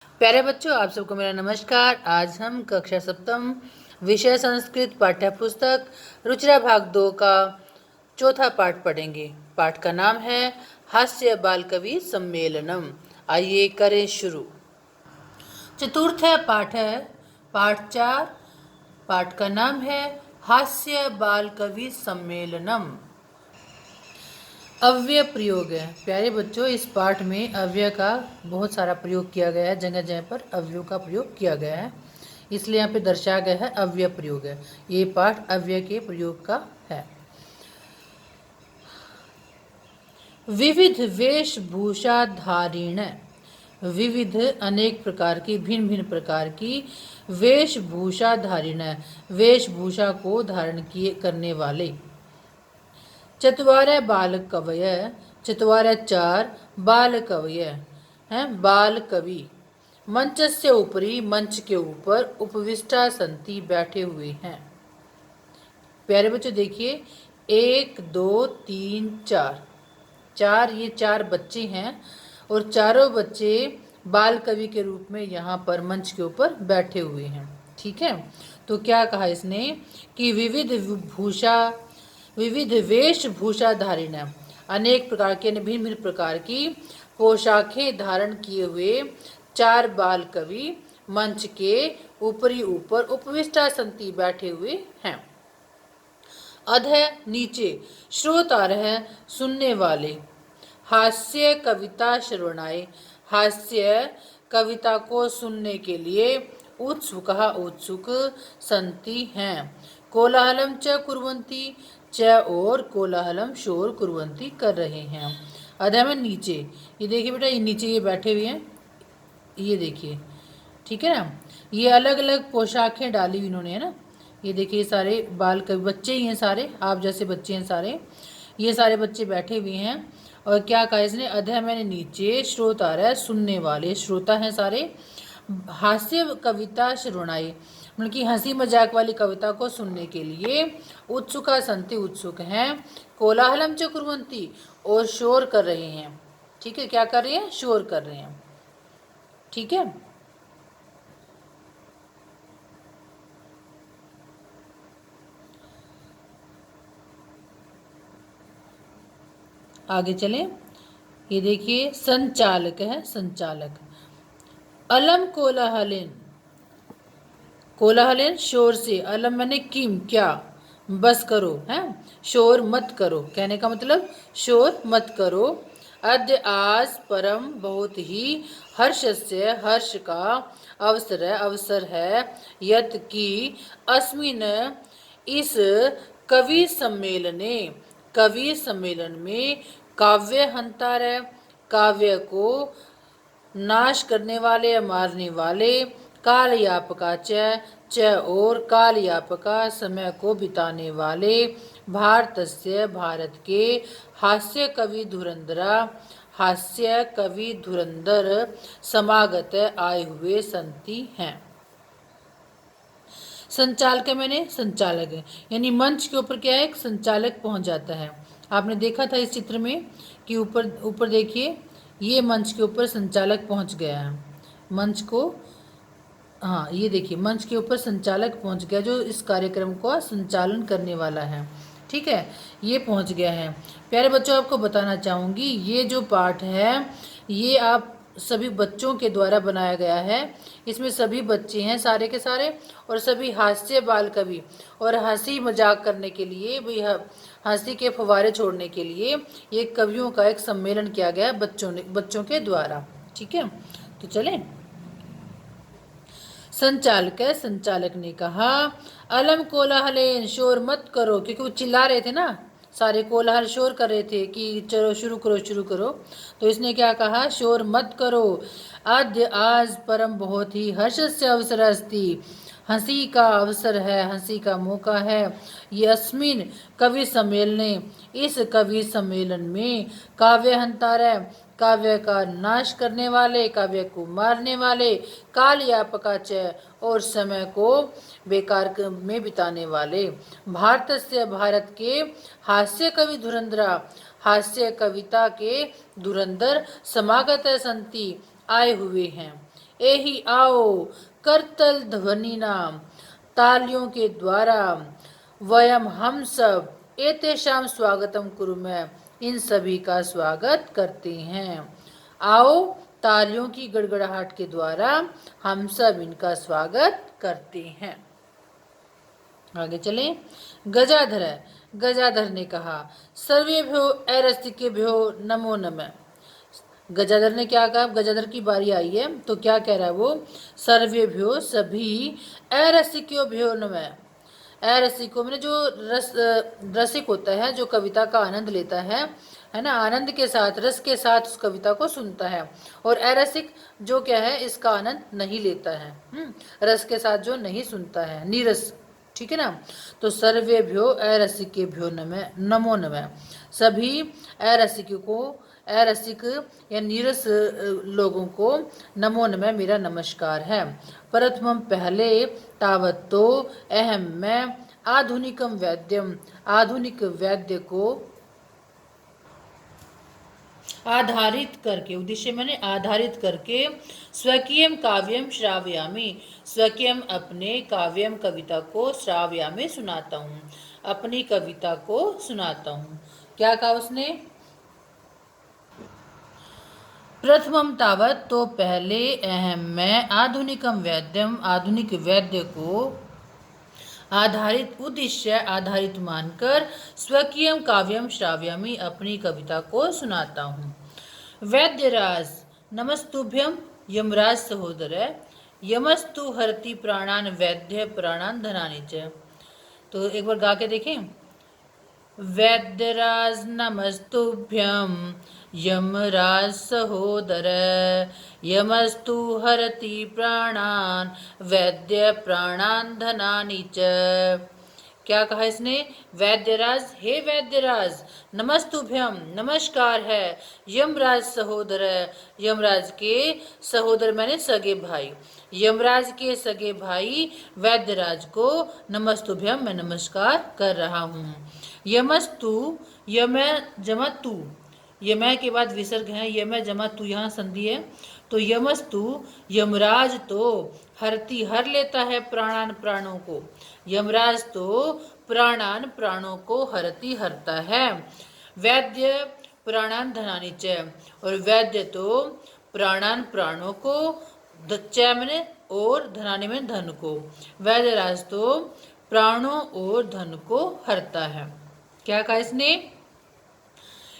प्यारे बच्चों, आप सबको मेरा नमस्कार। आज हम कक्षा सप्तम विषय संस्कृत पाठ्य पुस्तक रुचिरा भाग 2 का चौथा पाठ पढ़ेंगे। पाठ का नाम है हास्य बाल कवि सम्मेलनम। आइए करें शुरू। चतुर्थ पाठ है पाठ 4। पाठ का नाम है हास्य बाल कवि सम्मेलनम। अव्यय प्रयोग है। प्यारे बच्चों, इस पाठ में अव्यय का बहुत सारा प्रयोग किया गया है। जगह जगह पर अव्ययों का प्रयोग किया गया है, इसलिए यहाँ पे दर्शाया गया है अव्यय प्रयोग है। ये पाठ अव्यय के प्रयोग का है। विविध वेशभूषा धारिण। विविध अनेक प्रकार की, भिन्न भिन्न प्रकार की वेशभूषा धारिण, वेशभूषा को धारण किए करने वाले। चत्वारः बाल कवय, चत्वारः 4 बाल कवय हैं, बाल कवि। मंचस्य ऊपरी, मंच के ऊपर, उपविष्टा संति बैठे हुए हैं। प्यारे बच्चों देखिए, 1 2 3 4 4 ये 4 बच्चे हैं और चारों बच्चे बाल कवि के रूप में यहाँ पर मंच के ऊपर बैठे हुए हैं। ठीक है, तो क्या कहा इसने कि विविध वेशभूषा धारिण, अनेक प्रकार के भिन्न भिन्न प्रकार की पोशाकें धारण किए हुए 4 बाल कवि मंच के ऊपरी ऊपर उपविष्टा संति बैठे हुए हैं। अधः नीचे, श्रोतारः सुनने वाले, हास्य कविता श्रवणाय, हास्य कविता को सुनने के लिए उत्सुक संति हैं। कोलाहलम च कुर्वन्ति, च और कोलाहलम शोर कुर्वन्ति कर रहे हैं। अधः में नीचे, ये देखिए बेटा, ये नीचे ये बैठे हुए हैं, ये देखिए, ठीक है ना। ये अलग अलग पोशाकें डाली हुई इन्होंने, है ना। ये देखिए सारे बाल कवि बच्चे ही हैं, सारे आप जैसे बच्चे हैं सारे। ये सारे बच्चे बैठे हुए हैं और क्या कहा इसने, अधः मैंने नीचे, श्रोतारः सुनने वाले, श्रोता हैं सारे, हास्य कविता श्रवणाई मतलब कि हंसी मजाक वाली कविता को सुनने के लिए, उत्सुका संति उत्सुक हैं, कोलाहलम च कुर्वन्ति और शोर कर रहे हैं। ठीक है, क्या कर रहे हैं, शोर कर रहे हैं। ठीक है, आगे चलें। ये देखिए संचालक है, संचालक। अलम कोलाहलिन, कोलाहलिन शोर से, अलम मैंने किम क्या, बस करो, है, शोर मत करो, कहने का मतलब शोर मत करो। अद्य आज परम बहुत ही, हर्ष से हर्ष का, अवसर है, यत की अस्मिन इस कवि सम्मेलने, कवि सम्मेलन में, काव्य हंतारय काव्य को नाश करने वाले या मारने वाले, कालयापका च और कालयापका समय को बिताने वाले, भारतस्य भारत के, हास्य कवि धुरंधरा हास्य कवि धुरंधर समागत आए हुए संति हैं। संचालक मैंने संचालक है, यानी मंच के ऊपर क्या है, एक संचालक पहुंच जाता है। आपने देखा था इस चित्र में कि ऊपर देखिए, ये मंच के ऊपर संचालक पहुंच गया है। मंच को, हाँ ये देखिए, मंच के ऊपर संचालक पहुंच गया, जो इस कार्यक्रम का संचालन करने वाला है। ठीक है, ये पहुंच गया है। प्यारे बच्चों, आपको बताना चाहूँगी, ये जो पाठ है ये आप सभी बच्चों के द्वारा बनाया गया है। इसमें सभी बच्चे हैं सारे के सारे, और सभी हास्य बाल कवि, और हंसी मजाक करने के लिए भी, हंसी के फव्वारे छोड़ने के लिए ये कवियों का एक सम्मेलन किया गया बच्चों के द्वारा। ठीक है, तो चलें। संचालक ने कहा, अलम कोलाहलेन, शोर मत करो, क्योंकि वो चिल्ला रहे थे ना, सारे कोलाहल शोर कर रहे थे कि चलो शुरू करो। तो इसने क्या कहा, शोर मत करो। अद्य आज परम बहुत ही, हर्ष से अवसर अस्ति, हंसी का अवसर है, हंसी का मौका है। यस्मिन कवि सम्मेलने, इस कवि सम्मेलन में, काव्य हंतारय काव्य का नाश करने वाले, काव्य को मारने वाले, कालयापकाच और समय को बेकार में बिताने वाले, भारत से भारत के, हास्य कवि धुरंधरा हास्य कविता के धुरंधर समागत संति आए हुए हैं। एहि आओ करतल ध्वनि नाम, तालियों के द्वारा वयम हम सब एतेषाम स्वागतम कुरुमे, इन सभी का स्वागत करते हैं। आओ तालियों की गड़गड़ाहट के द्वारा हम सब इनका स्वागत करते हैं। आगे चलें। गजाधर है, गजाधर ने कहा सर्वेभ्यो ऐरस्तिकेभ्यो नमो नमः। गजाधर ने क्या कहा? गजाधर की बारी आई है तो क्या कह रहा है वो? सर्वेभ्यो सभी, ऐरसिक्योभ्यो नमः। ऐरसिको मैंने जो रसिक होता है, जो कविता का आनंद लेता है ना, आनंद के साथ, रस के साथ उस कविता को सुनता है। और ऐरसिक जो क्या है, इसका आनंद नहीं लेता है, रस के साथ जो नहीं सुनता है, नीरस। ठीक है ना। तो सर्वेभ्यो ऐरसिकेभ्यो नमः नमो नमः। सभी ऐरसिकों को, ऐरसिक या नीरस लोगों को नमो नमः मेरा नमस्कार है। प्रथमम पहले, तावत तो, अहम मैं, आधुनिकम वैद्यम आधुनिक वैद्य को आधारित करके, उद्देश्य मैंने आधारित करके, स्वकीयम काव्यम श्रावयामि, स्वकीयम अपने, काव्यम कविता को, श्रावयामि सुनाता हूँ, अपनी कविता को सुनाता हूँ। क्या कहा उसने? प्रथमम तावत तो पहले, अहम मैं, आधुनिकम वैद्यम आधुनिक वैद्य को आधारित, उद्देश्य आधारित मानकर, स्वकीयम काव्यम श्राव्यामि अपनी कविता को सुनाता हूँ। वैद्यराज नमस्तुभ्यम, यमराज सहोदर, यमस्तु हरति प्राणान वैद्य प्राणान धनानि च। तो एक बार गा के देखें। वैद्यराज नमस्तुभ्यम, यमराज सहोदर, यमस्तु हरति प्राणान वैद्य प्राणान धनानि च। क्या कहा इसने? वैद्यराज, हे वैद्यराज, नमस्तुभ्यम नमस्कार है, यमराज सहोदर, यमराज के सहोदर मैंने सगे भाई, यमराज के सगे भाई वैद्यराज को नमस्तुभ्यम मैं नमस्कार कर रहा हूँ। यमस्तु, यम जमा तू, यम के बाद विसर्ग है, यम जमा तू, यहाँ संधि है। तो यमस्तु यमराज तो, हरती हर लेता है प्राणान प्राणों को, यमराज तो प्राणान प्राणों को हरती हरता है। वैद्य प्राणान धनानि च, और वैद्य तो प्राणान प्राणों को, च मैंने और, धनानि में धन को, वैद्यराज तो प्राणों और धन को हरता है। क्या कहा इसने?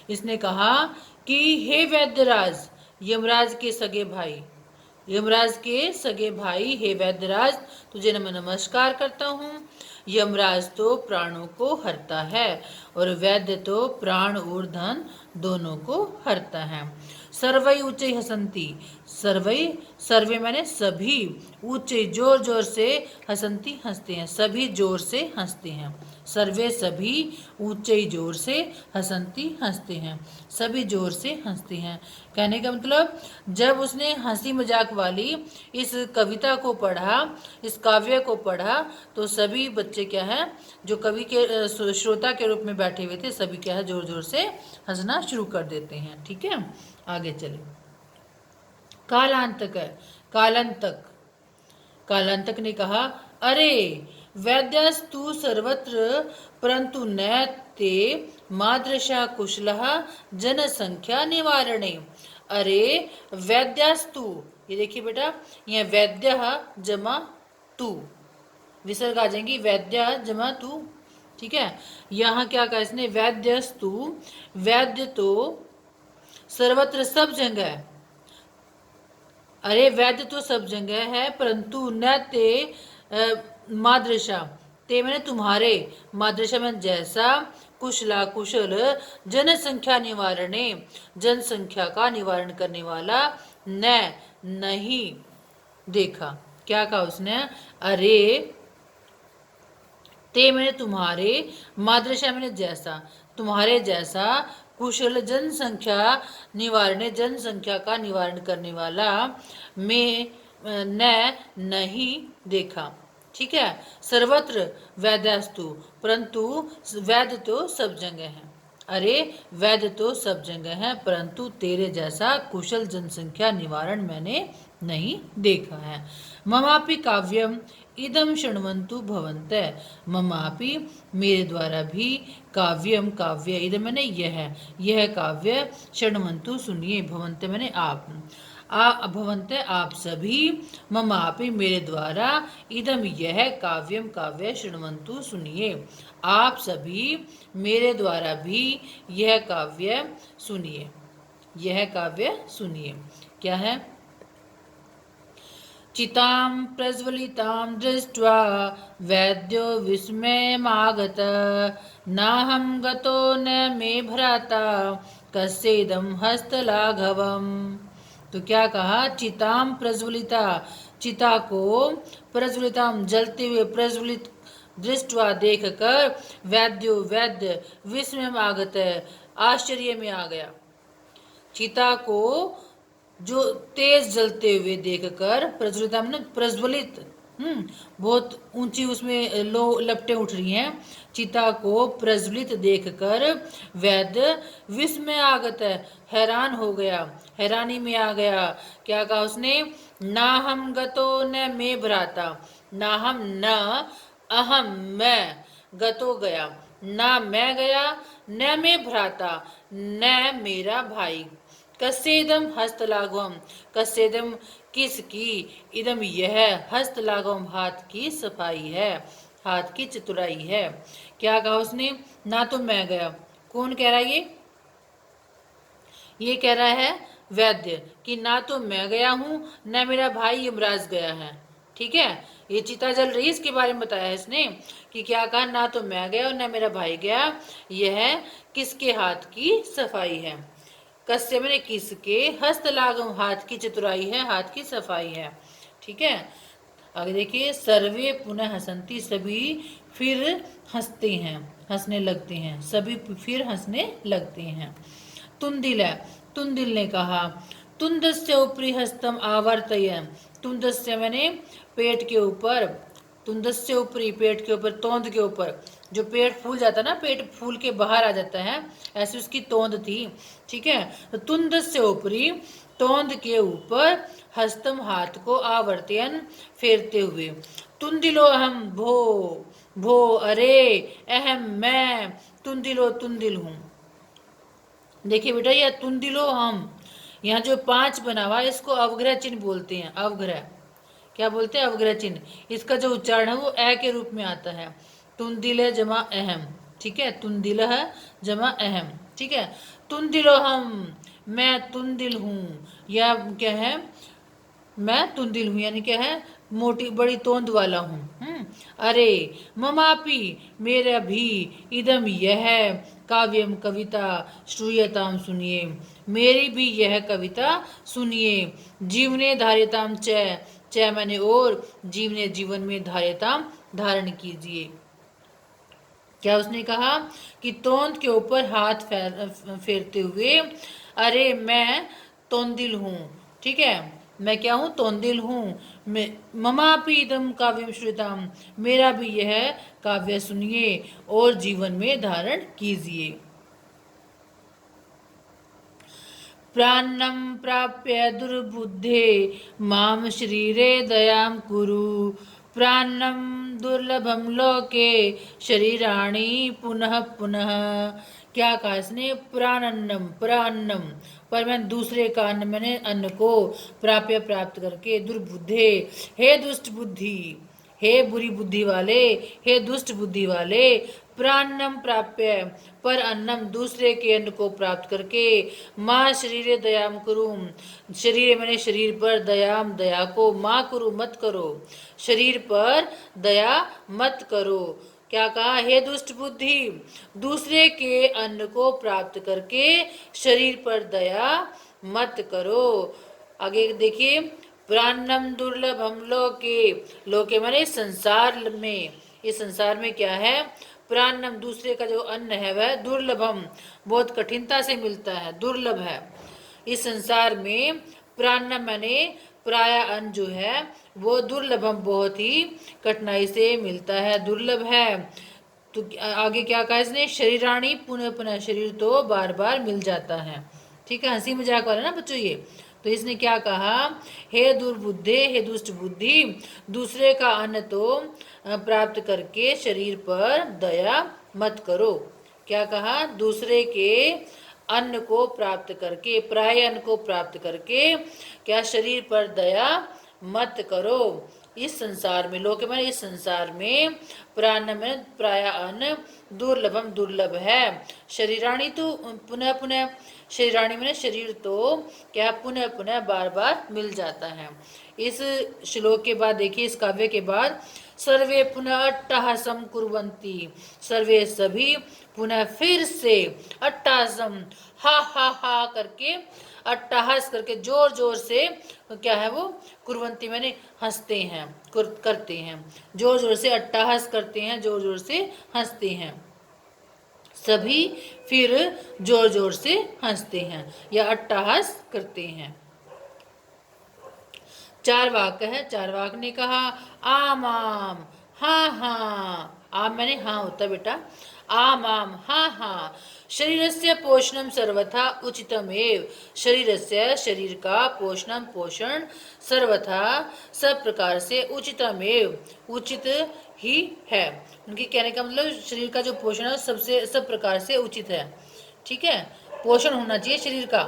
इसने कहा कि हे वैद्यराज, यमराज के सगे भाई, यमराज के सगे भाई, हे वैद्यराज तुझे मैं नमस्कार करता हूँ। यमराज तो प्राणों को हरता है और वैद्य तो प्राण और धन दोनों को हरता है। सर्वई ऊंचे हसंती, सर्वई, सर्वे मैंने सभी, ऊंचे जोर जोर से, हसंती हंसते हैं, सभी जोर से हंसते हैं। सर्वे सभी, ऊंचे जोर से, हसंती हंसते हैं, सभी जोर से हंसते हैं। कहने का मतलब जब उसने हंसी मजाक वाली इस कविता को पढ़ा, इस काव्य को पढ़ा, तो सभी बच्चे क्या है, जो कवि के श्रोता के रूप में बैठे हुए थे, सभी क्या है जोर जोर से हंसना शुरू कर देते हैं। ठीक है, आगे चले। कालांतक है, कालांतक, कालांतक ने कहा अरे वैद्यस्तु सर्वत्र परंतु न ते मादृशा कुशलः जनसंख्या निवारणे। अरे वैद्यस्तु, ये देखिए बेटा, यह वैद्य जमा तू, विसर्ग आ जाएंगी, वैद्य जमा तू। ठीक है, यहाँ क्या कहा इसने? वैद्यस्तु, वैद्य तो सर्वत्र सब जगह, अरे वैद्य तो सब जगह है, परंतु न ते मादृशा, ते मैंने तुम्हारे, मादृशा में जैसा, कुशला कुशल, जनसंख्या निवारणे, जनसंख्या का निवारण करने वाला, न नहीं देखा। क्या कहा उसने? अरे ते मैंने तुम्हारे, मादृशा मैंने जैसा, तुम्हारे जैसा, कुशल जनसंख्या निवारण, जनसंख्या का निवारण करने वाला, में न नहीं देखा। ठीक है, सर्वत्र वैद्यस्तु, परंतु वैद्य तो सब जगह है। अरे वैद्य तो सब जगह है, परंतु तेरे जैसा कुशल जनसंख्या निवारण मैंने नहीं देखा है। ममापि काव्यम इदम शृण्वन्तु भवन्तः, ममापि मेरे द्वारा भी काव्यम काव्य इदम मैंने यह काव्य शृण्वन्तु सुनिए, भवन्त मैंने आप, भवन्त आप सभी, ममापि मेरे द्वारा, इदम यह काव्यम काव्य शृण्वन्तु सुनिए, आप सभी मेरे द्वारा भी यह काव्य सुनिए, यह काव्य सुनिए। क्या है? चितां प्रज्वलितां दृष्ट्वा वैद्यो विस्मयमागतः, नाहं गतो न मे भ्राता कस्येदं हस्तलाघवम्। तो क्या कहा? चितां प्रज्वलिता, चिता को, प्रज्वलितां जलते हुए, प्रज्वलित, दृष्टवा देखकर, वैद्य विस्मय आगत, आश्चर्य में आ गया। चिता को जो तेज जलते हुए देखकर, प्रज्वलित मतलब प्रज्वलित, बहुत ऊंची उसमें लो लपटें उठ रही हैं, चिता को प्रज्वलित देखकर वैद्य विस्मय आगत है, हैरान हो गया, हैरानी में आ गया। क्या कहा उसने? ना हम गतो न मैं भ्राता, ना हम न अहम मैं, गतो गया, ना मैं गया, न मैं भ्राता न मेरा भाई, कस्येदम हस्तलाघवम, कस्येदम किसकी, इदम यह, हस्तलाघवम हाथ की सफाई है, हाथ की चतुराई है। क्या कहा उसने? ना तो मैं गया, कौन कह रहा है ये कह रहा है वैद्य कि ना तो मैं गया हूं न मेरा भाई यमराज गया है। ठीक है, ये चिता जल रही, इसके बारे में बताया है इसने कि क्या कहा? ना तो मैं गया और न मेरा भाई गया, यह किसके हाथ की सफाई है, कस्य मैंने किसके, हस्तलाघव हाथ की चतुराई है, हाथ की सफाई है। ठीक है, आगे देखिए, सर्वे पुनः हसंती, सभी फिर हंसते हैं, हंसने लगते हैं, सभी फिर हंसने लगते हैं। तुंदिल है, तुंदिल ने कहा, तुंदस्य ऊपरी हस्तम आवर्तय, तुंदस्य मैंने पेट के ऊपर, तुंदस्य ऊपरी पेट के ऊपर, तोंद के ऊपर, जो पेट फूल जाता है ना, पेट फूल के बाहर आ जाता है, ऐसी उसकी तोंद थी। ठीक है, तो तुंदस्य ऊपरी, तोंद के ऊपर, हस्तम हाथ को, आवर्तयन फेरते हुए, तुंदिलो अहम भो, भो अरे, अहम मैं, तुंदिलो तुंदिल हूं। देखिए बेटा, यह तुंदिलो हम, यहाँ जो 5 बना हुआ इसको अवग्रह चिन्ह बोलते हैं, अवग्रह, क्या बोलते हैं? अवग्रह चिन्ह। इसका जो उच्चारण है वो ए के रूप में आता है, तुंदिल जमा अहम। ठीक है, तुंदिल जमा अहम। ठीक है, तुंदिलो हम, मैं तुंदिल हूँ, या क्या है, मैं तुंदिल हूँ, यानी क्या है, मोटी बड़ी तोंद वाला हूँ। अरे ममापि मेरा भी, इदम यह काव्यम कविता, श्रूयताम सुनिए, मेरी भी यह कविता सुनिए, जीवने धार्यताम च मैंने और, जीवने जीवन में धार्यताम धारण कीजिए। क्या उसने कहा? कि तोंद के ऊपर हाथ फेरते हुए, अरे मैं तोंदिल हूँ। ठीक है, मैं क्या हूँ? तोंदिल हूँ। मैं ममापि इदम काव्यम श्रुताम, मेरा भी यह काव्य सुनिए और जीवन में धारण कीजिए। प्राणं प्राप्य दुर्बुद्धे माम शरीरे दयां कुरु, प्राणं दुर्लभम लोके शरीराणि पुनः पुनः। क्या कहा इसने? प्राणन्नम, प्राणम पर मैं दूसरे का अन्न, मैंने अन्न को, प्राप्य प्राप्त करके, दुर्बुद्धे हे दुष्ट बुद्धि, हे बुरी बुद्धि वाले, हे दुष्ट बुद्धि वाले, प्राणम प्राप्य पर अन्नम दूसरे के अन्न को प्राप्त करके, माँ शरीरे दयाम कुरुम, शरीर मैंने शरीर पर, दयाम दया को, माँ कुरु मत करो, शरीर पर दया मत करो। क्या कहा? हे दुष्ट बुद्धि, दूसरे के अन्न को प्राप्त करके शरीर पर दया मत करो। आगे देखिए, प्राणम दुर्लभम लोके, लोके माने संसार में, इस संसार में क्या है? प्राणम दूसरे का जो अन्न है वह दुर्लभम बहुत कठिनता से मिलता है, दुर्लभ है इस संसार में। प्राणम माने प्राय अन्न जो है वो दुर्लभम बहुत ही कठिनाई से मिलता है, दुर्लभ है। तो आगे क्या कहा इसने? शरीराणी पुनः पुनः, शरीर तो बार बार मिल जाता है। ठीक है, हंसी मजाक वाला ना बच्चों ये, तो इसने क्या कहा, हे दुर्बुद्धे, हे दुष्ट बुद्धि, दूसरे का अन्न तो प्राप्त करके शरीर पर दया मत करो। क्या कहा, दूसरे के अन्न को प्राप्त करके, प्राय अन्न को प्राप्त करके क्या शरीर पर दया मत करो। इस संसार में, लोक में इस संसार में प्राण में प्राय अन्न दुर्लभम दुर्लभ है। शरीराणी तो पुनः पुनः, शरीराणी में शरीर तो क्या पुनः पुनः बार बार मिल जाता है। इस श्लोक के बाद देखिए, इस काव्य के बाद, सर्वे पुनः अट्टहासम कुर्वन्ति, सर्वे सभी पुनः फिर से अट्टहासम हा करके, अट्टहास करके जोर जोर से क्या है वो, कुर्वन्ति मैंने हंसते हैं, करते हैं, जोर जोर से अट्टहास करते हैं, जोर जोर से हंसते हैं। सभी फिर जोर जोर से हंसते हैं या अट्टहास करते हैं। चारवाक है, चारवाक ने कहा, आम आम हाँ हाँ, आम मैंने हाँ होता बेटा, आम आम हाँ हाँ, शरीरस्य पोषणम सर्वथा उचितमेव, शरीरस्य शरीर का पोषणम पोषण सर्वथा सब प्रकार से उचितमेव उचित ही है। उनकी कहने का मतलब शरीर का जो पोषण है सबसे सब प्रकार से उचित है। ठीक है, पोषण होना चाहिए शरीर का।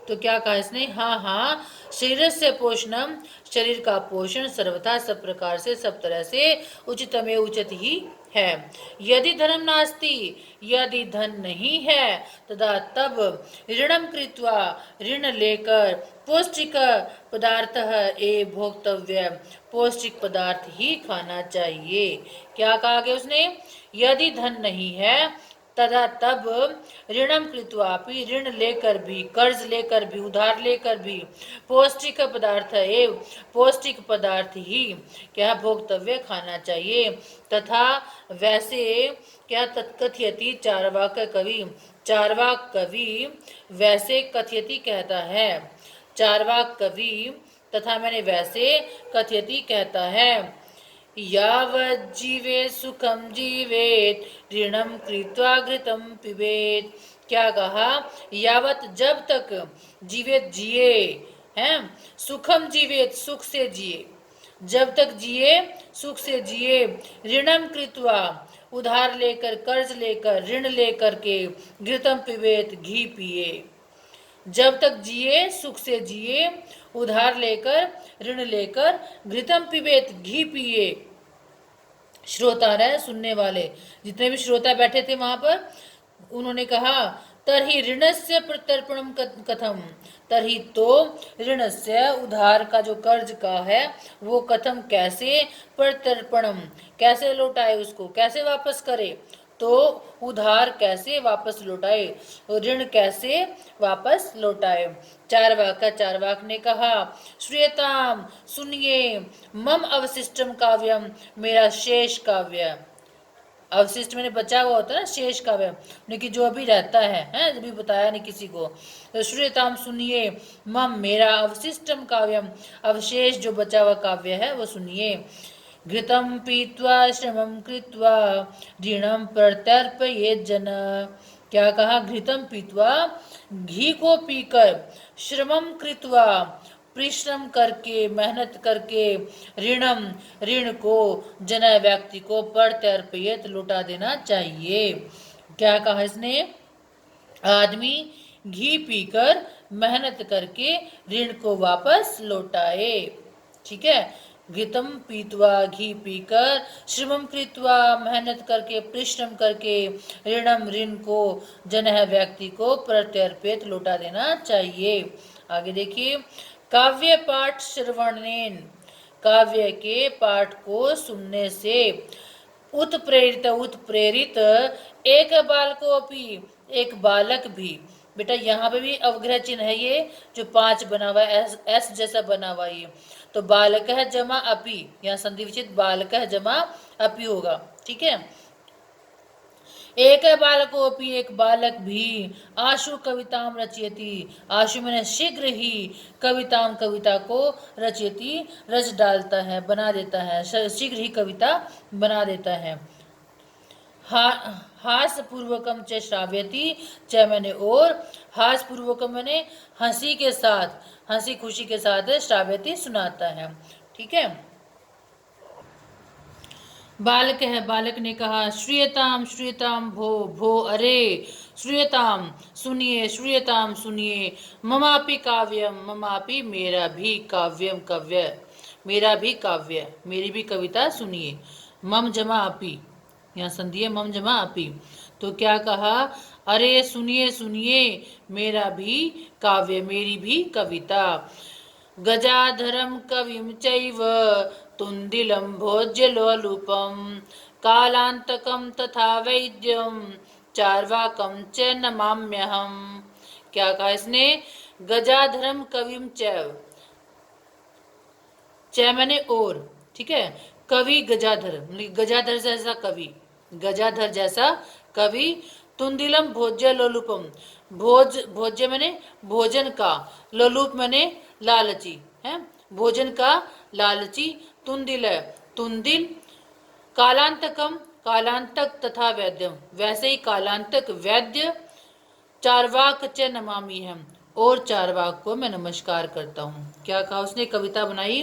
तो क्या कहा इसने, हाँ हाँ, शरीर से पोषणम, शरीर का पोषण सर्वथा सब प्रकार से सब तरह से उचितमे उचित ही है। यदि धर्म नास्ति, यदि धन नहीं है, तदा तब ऋणम कृत्वा, ऋण लेकर, पौष्टिक पदार्थ ए भोक्तव्य, पौष्टिक पदार्थ ही खाना चाहिए। क्या कहा गया उसने, यदि धन नहीं है तथा तब ऋणम कृत्वापि, ऋण लेकर भी, कर्ज लेकर भी, उधार लेकर भी, पौष्टिक पदार्थ एवं पौष्टिक पदार्थ ही क्या भोक्तव्य खाना चाहिए। तथा वैसे क्या तत्कथयति चारवाक कवि, चारवाक कवि वैसे कथयति कहता है, चारवाक कवि तथा मैंने वैसे कथयति कहता है, यावत् जीवेत सुखम जीवेत, ऋणम कृत्वा घृतम पिबेत। क्या कहा, यावत जब तक, जीवेत जिए, हैं, सुखम जीवेत सुख से जिए, जब तक जिए सुख से जिए, ऋणम कृत्वा उधार लेकर, कर्ज लेकर, ऋण लेकर के, घृतम पिबेत घी पिए, जब तक जिए सुख से जिए, उधार लेकर, ऋण लेकर, घृतम पिबेत घी पिए। श्रोता रहे, सुनने वाले जितने भी श्रोता बैठे थे वहां पर, उन्होंने कहा, तरही ऋणस्य प्रत्यर्पणम कथम, तरही तो ऋणस्य उधार का जो कर्ज का है वो कथम कैसे, प्रत्यर्पणम कैसे लौटाए, उसको कैसे वापस करे, तो उधार कैसे वापस लौटाए, ऋण कैसे वापस लौटाए। चारवाक ने कहा, श्रूयताम सुनिए, मम अवशिष्टम काव्यम, मेरा शेष काव्य, अवशिष्ट मैंने बचा हुआ होता है ना, शेष काव्य, कि जो अभी रहता है जब भी बताया नहीं किसी को। तो श्रूयताम सुनिए, मम मेरा, अवशिष्टम काव्यम अवशेष जो बचा हुआ काव्य है वो सुनिए। घृतम पीत्वा श्रमम कृत्वा, ऋणम प्रत्यर्पयेत जन। क्या कहा, घृतम पीत्वा घी को पीकर, श्रमम कृत्वा परिश्रम करके, मेहनत करके, ऋणम ऋण को, जन व्यक्ति को, प्रत्यर्पयेत लुटा देना चाहिए। क्या कहा इसने, आदमी घी पीकर मेहनत करके ऋण को वापस लौटाए। ठीक है, घृतम पीत्वा घी पीकर, श्रमम कृत्वा मेहनत करके, परिश्रम करके, ऋणम ऋण को, जन व्यक्ति को, प्रत्यर्पित लौटा देना चाहिए। आगे देखिए, काव्य पाठ श्रवणेन, काव्य के पाठ को सुनने से, उत्प्रेरित एक बालकोपि, एक बालक भी, बेटा यहाँ पे भी अवग्रह चिन्ह है, ये जो 5 बना हुआ है, एस जैसा बना हुआ है, तो बालक है जमा अपि, यहाँ संधि विच्छेद बालक है जमा अपि होगा। ठीक है, एक बालकोपि, एक बालक भी, आशु कविताम रचयति, आशु मैंने शीघ्र ही, कविताम कविता को, रचयति रच डालता है, बना देता है, शीघ्र ही कविता बना देता है। हास्यपूर्वकम च श्राव्यति च मैंने और, हास्यपूर्वकम मैंने हंसी के साथ, हंसी खुशी के साथ श्राव्यति सुनाता है। ठीक है। बालक है, बालक ने कहा श्रूयताम श्रूयताम भो भो अरे, श्रूयताम सुनिए, श्रूयताम सुनिए, ममापि काव्यम, ममापि मेरा भी, काव्यम काव्य, मेरा भी काव्य, मेरी भी कविता सुनिए। मम जमा अपि, यहाँ संधि है, मम जमा अपि। तो क्या कहा, अरे सुनिए सुनिए, मेरा भी काव्य, मेरी भी कविता। गजाधरं कविं चैव तुन्दिलं भोज्यलोलुपं, कालांतकं तथा वैद्यं चार्वाकं च नमाम्यहम्। क्या कहा इसने, गजाधरम कविम चैव, च मैंने और, ठीक है, कवि गजाधर, गजाधर जैसा कवि, गजाधर जैसा कवि, तुंदिलम भोज्य लोलुपम, भोज्य मैंने भोजन का, लोलुप मैंने लालची है, भोजन का लालची, तुंदिल है तुंदिल, कालांतकम कालांतक तथा वैद्यम, वैसे ही कालांतक वैद्य, चारवाक च नमामि हम, और चारवाक को मैं नमस्कार करता हूँ। क्या कहा उसने, कविता बनाई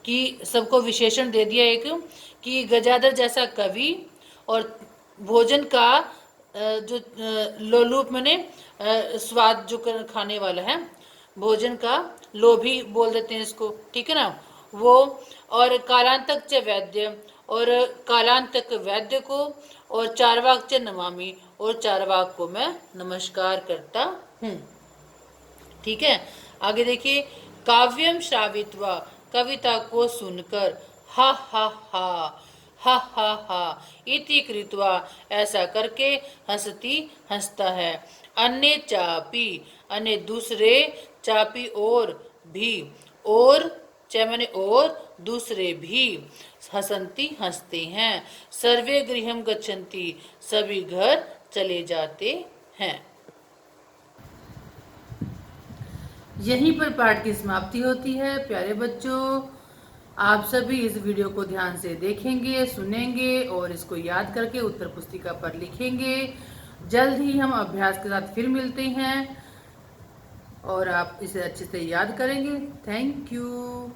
कि सबको विशेषण दे दिया एक, कि गजाधर जैसा कवि, और भोजन का जो लोलूप मैंने स्वाद जो खाने वाला है, भोजन का लोभी बोल देते हैं इसको, ठीक है ना वो, और कालांतक च वैद्य, और कालांतक वैद्य को, और चारवाक च नमामि, और चारवाक को मैं नमस्कार करता हूँ। ठीक है। आगे देखिए, काव्यम श्रावित्वा, कविता को सुनकर, हा हा हा, हा हा हा, इति कृत्वा, ऐसा करके, हंसती हंसता है, अन्य चापी, अन्य दूसरे, चापी और भी, और च मैंने और, दूसरे भी, हसंती हंसते हैं, सर्वे गृहम गच्छन्ति, सभी घर चले जाते हैं। यहीं पर पाठ की समाप्ति होती है। प्यारे बच्चों, आप सभी इस वीडियो को ध्यान से देखेंगे, सुनेंगे और इसको याद करके उत्तर पुस्तिका पर लिखेंगे। जल्द ही हम अभ्यास के साथ फिर मिलते हैं और आप इसे अच्छे से याद करेंगे। Thank you.